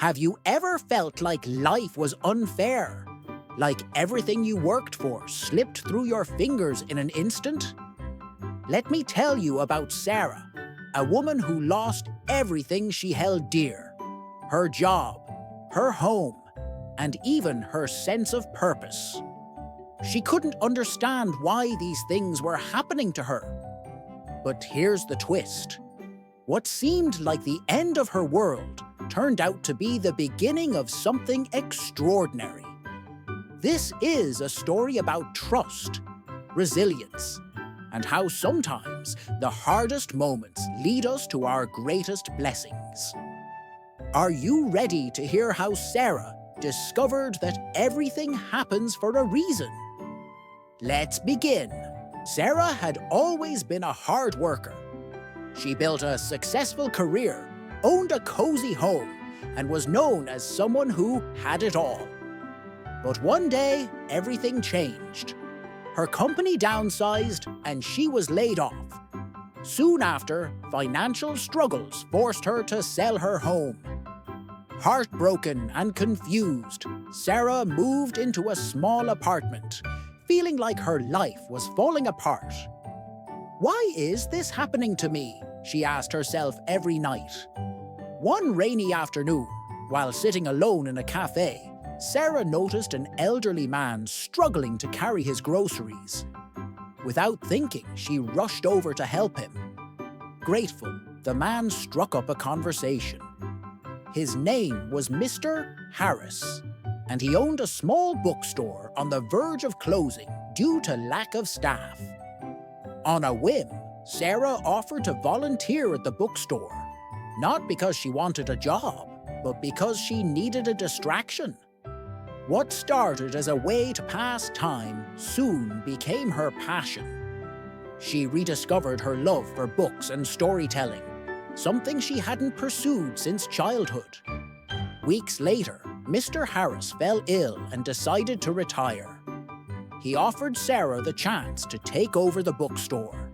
Have you ever felt like life was unfair? Like everything you worked for slipped through your fingers in an instant? Let me tell you about Sarah, a woman who lost everything she held dear. Her job, her home, and even her sense of purpose. She couldn't understand why these things were happening to her. But here's the twist. What seemed like the end of her world turned out to be the beginning of something extraordinary. This is a story about trust, resilience, and how sometimes the hardest moments lead us to our greatest blessings. Are you ready to hear how Sarah discovered that everything happens for a reason? Let's begin. Sarah had always been a hard worker. She built a successful career, owned a cozy home, and was known as someone who had it all. But one day, everything changed. Her company downsized and she was laid off. Soon after, financial struggles forced her to sell her home. Heartbroken and confused, Sarah moved into a small apartment, feeling like her life was falling apart. Why is this happening to me? She asked herself every night. One rainy afternoon, while sitting alone in a cafe, Sarah noticed an elderly man struggling to carry his groceries. Without thinking, she rushed over to help him. Grateful, the man struck up a conversation. His name was Mr. Harris, and he owned a small bookstore on the verge of closing due to lack of staff. On a whim, Sarah offered to volunteer at the bookstore, not because she wanted a job, but because she needed a distraction. What started as a way to pass time soon became her passion. She rediscovered her love for books and storytelling, something she hadn't pursued since childhood. Weeks later, Mr. Harris fell ill and decided to retire. He offered Sarah the chance to take over the bookstore.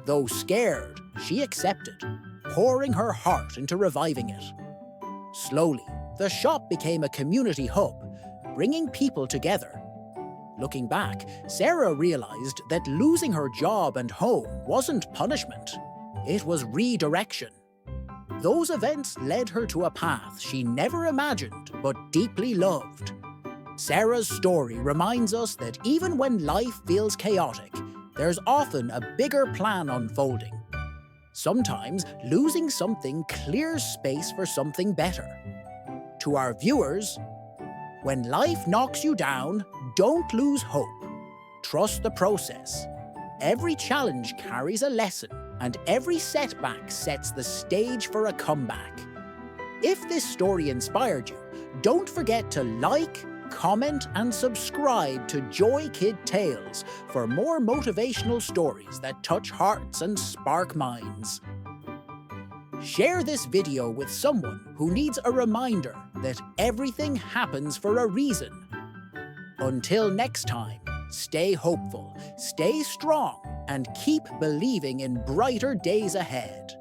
Though scared, she accepted, pouring her heart into reviving it. Slowly, the shop became a community hub, bringing people together. Looking back, Sarah realized that losing her job and home wasn't punishment. It was redirection. Those events led her to a path she never imagined but deeply loved. Sarah's story reminds us that even when life feels chaotic, there's often a bigger plan unfolding. Sometimes losing something clears space for something better. To our viewers, when life knocks you down, don't lose hope. Trust the process. Every challenge carries a lesson, and every setback sets the stage for a comeback. If this story inspired you, don't forget to like, comment, and subscribe to Joy Kid Tales for more motivational stories that touch hearts and spark minds. Share this video with someone who needs a reminder that everything happens for a reason. Until next time, stay hopeful, stay strong, and keep believing in brighter days ahead.